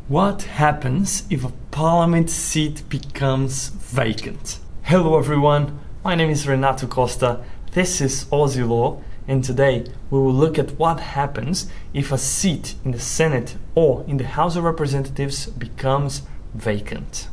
What happens if a parliament seat becomes vacant? Hello everyone, my name is Renato Costa, this is Aussie Law, and today we will look at what happens if a seat in the Senate or in the House of Representatives becomes vacant.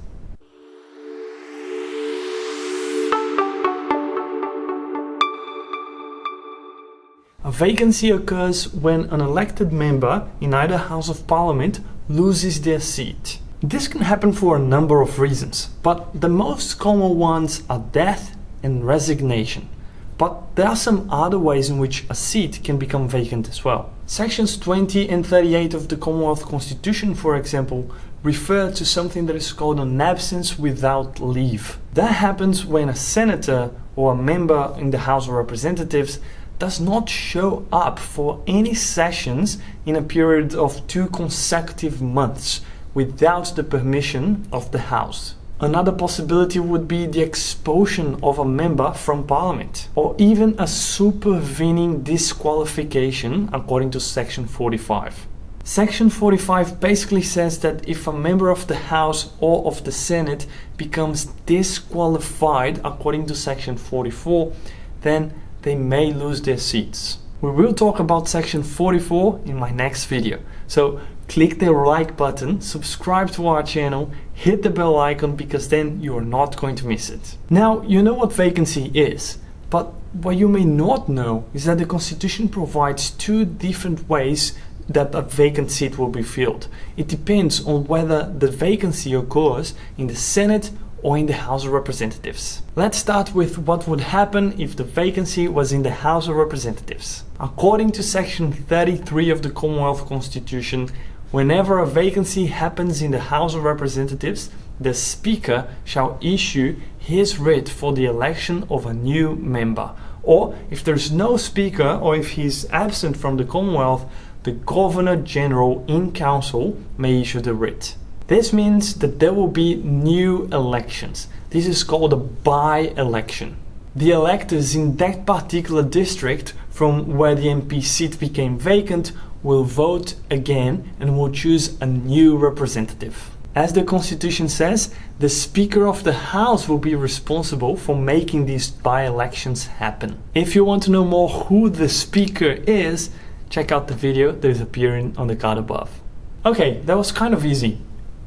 A vacancy occurs when an elected member in either House of Parliament loses their seat. This can happen for a number of reasons, but the most common ones are death and resignation. But there are some other ways in which a seat can become vacant as well. Sections 20 and 38 of the Commonwealth Constitution, for example, refer to something that is called an absence without leave. That happens when a senator or a member in the House of Representatives does not show up for any sessions in a period of 2 consecutive months without the permission of the House. Another possibility would be the expulsion of a member from Parliament, or even a supervening disqualification according to Section 45. Section 45 basically says that if a member of the House or of the Senate becomes disqualified according to Section 44, then they may lose their seats. We will talk about Section 44 in my next video. So click the like button, subscribe to our channel, hit the bell icon because then you are not going to miss it. Now, you know what vacancy is, but what you may not know is that the Constitution provides 2 different ways that a vacant seat will be filled. It depends on whether the vacancy occurs in the Senate or in the House of Representatives. Let's start with what would happen if the vacancy was in the House of Representatives. According to Section 33 of the Commonwealth Constitution, whenever a vacancy happens in the House of Representatives, the Speaker shall issue his writ for the election of a new member. Or if there's no Speaker or if he's absent from the Commonwealth, the Governor General in Council may issue the writ. This means that there will be new elections. This is called a by-election. The electors in that particular district from where the MP seat became vacant will vote again and will choose a new representative. As the Constitution says, the Speaker of the House will be responsible for making these by-elections happen. If you want to know more who the Speaker is, check out the video that is appearing on the card above. Okay, that was kind of easy.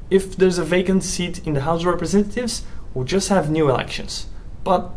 If there's a vacant seat in the House of Representatives, we'll just have new elections. But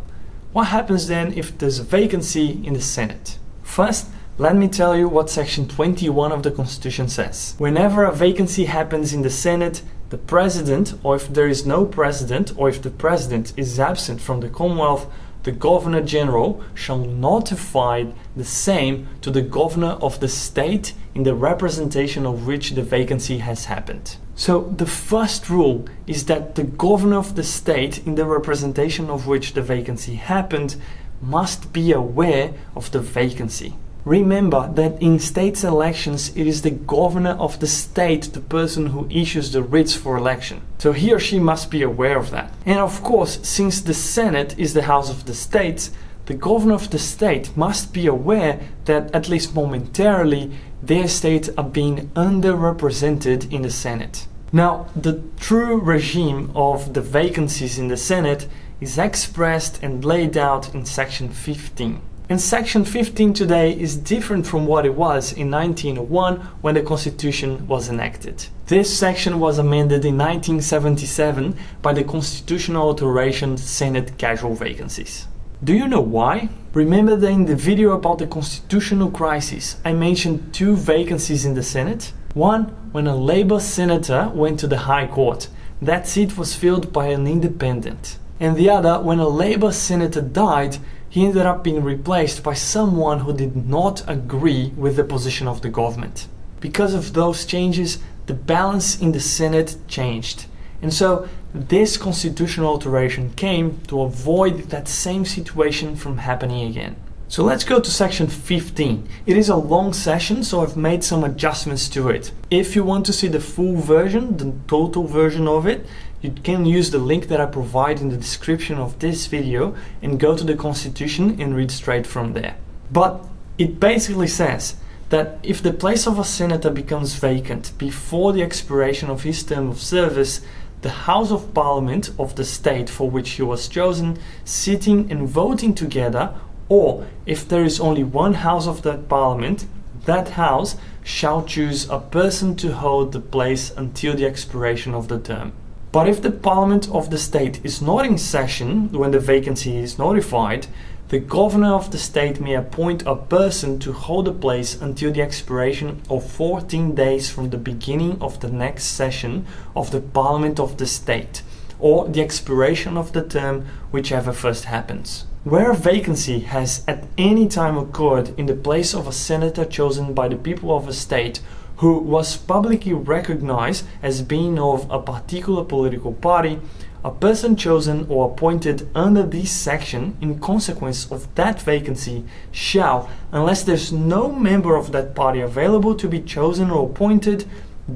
what happens then if there's a vacancy in the Senate? First, let me tell you what Section 21 of the Constitution says. Whenever a vacancy happens in the Senate, the President, or if there is no President, or if the President is absent from the Commonwealth, the Governor General shall notify the same to the Governor of the state in the representation of which the vacancy has happened. So the first rule is that the Governor of the state in the representation of which the vacancy happened must be aware of the vacancy. Remember that in states elections, it is the Governor of the state, the person who issues the writs for election. So he or she must be aware of that. And of course, since the Senate is the House of the States, the Governor of the state must be aware that, at least momentarily, their states are being underrepresented in the Senate. Now, the true regime of the vacancies in the Senate is expressed and laid out in Section 15. And Section 15 today is different from what it was in 1901 when the Constitution was enacted. This section was amended in 1977 by the constitutional alteration Senate Casual Vacancies. Do you know why? Remember that in the video about the constitutional crisis, I mentioned 2 vacancies in the Senate? One, when a Labour senator went to the High Court. That seat was filled by an independent. And the other, when a Labour senator died, he ended up being replaced by someone who did not agree with the position of the government. Because of those changes, the balance in the Senate changed. And so this constitutional alteration came to avoid that same situation from happening again. So let's go to Section 15. It is a long session, so I've made some adjustments to it. If you want to see the full version, the total version of it, you can use the link that I provide in the description of this video and go to the Constitution and read straight from there. But it basically says that if the place of a senator becomes vacant before the expiration of his term of service, the House of Parliament of the state for which he was chosen, sitting and voting together, or if there is only one house of that parliament, that house shall choose a person to hold the place until the expiration of the term. But if the parliament of the state is not in session when the vacancy is notified, the governor of the state may appoint a person to hold the place until the expiration of 14 days from the beginning of the next session of the parliament of the state, or the expiration of the term, whichever first happens. Where a vacancy has at any time occurred in the place of a senator chosen by the people of a state who was publicly recognized as being of a particular political party, a person chosen or appointed under this section in consequence of that vacancy shall, unless there's no member of that party available to be chosen or appointed,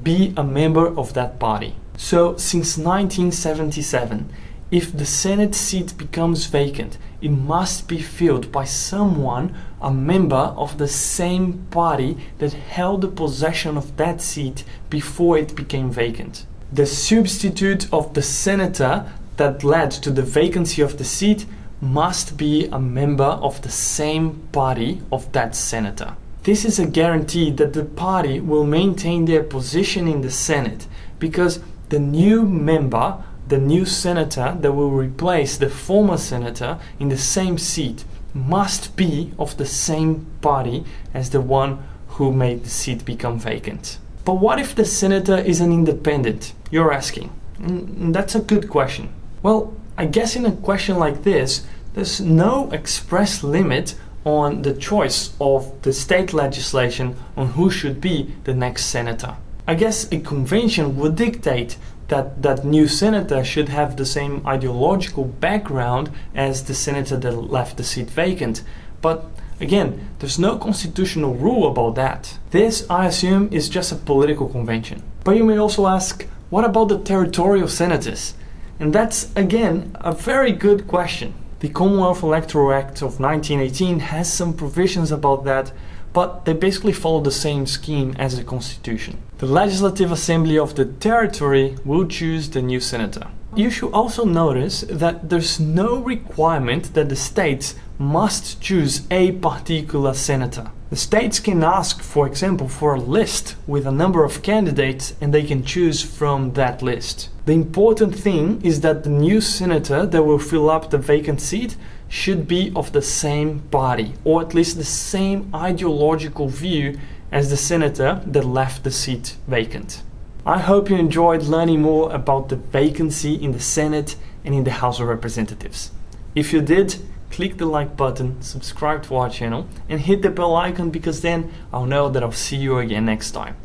be a member of that party. So, since 1977, if the Senate seat becomes vacant, it must be filled by someone, a member of the same party that held the possession of that seat before it became vacant. The substitute of the senator that led to the vacancy of the seat must be a member of the same party of that senator. This is a guarantee that the party will maintain their position in the Senate, because the new member, the new senator that will replace the former senator in the same seat, must be of the same party as the one who made the seat become vacant. But what if the senator is an independent, you're asking? That's a good question. Well, I guess in a question like this, there's no express limit on the choice of the state legislation on who should be the next senator. I guess a convention would dictate that that new senator should have the same ideological background as the senator that left the seat vacant. But again, there's no constitutional rule about that. This, I assume, is just a political convention. But you may also ask, what about the territorial senators? And that's, again, a very good question. The Commonwealth Electoral Act of 1918 has some provisions about that, but they basically follow the same scheme as the Constitution. The Legislative Assembly of the territory will choose the new senator. You should also notice that there's no requirement that the states must choose a particular senator. The states can ask, for example, for a list with a number of candidates, and they can choose from that list. The important thing is that the new senator that will fill up the vacant seat should be of the same party, or at least the same ideological view as the senator that left the seat vacant. I hope you enjoyed learning more about the vacancy in the Senate and in the House of Representatives. If you did, click the like button, subscribe to our channel, and hit the bell icon, because then I'll know that I'll see you again next time.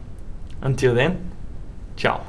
Until then, ciao.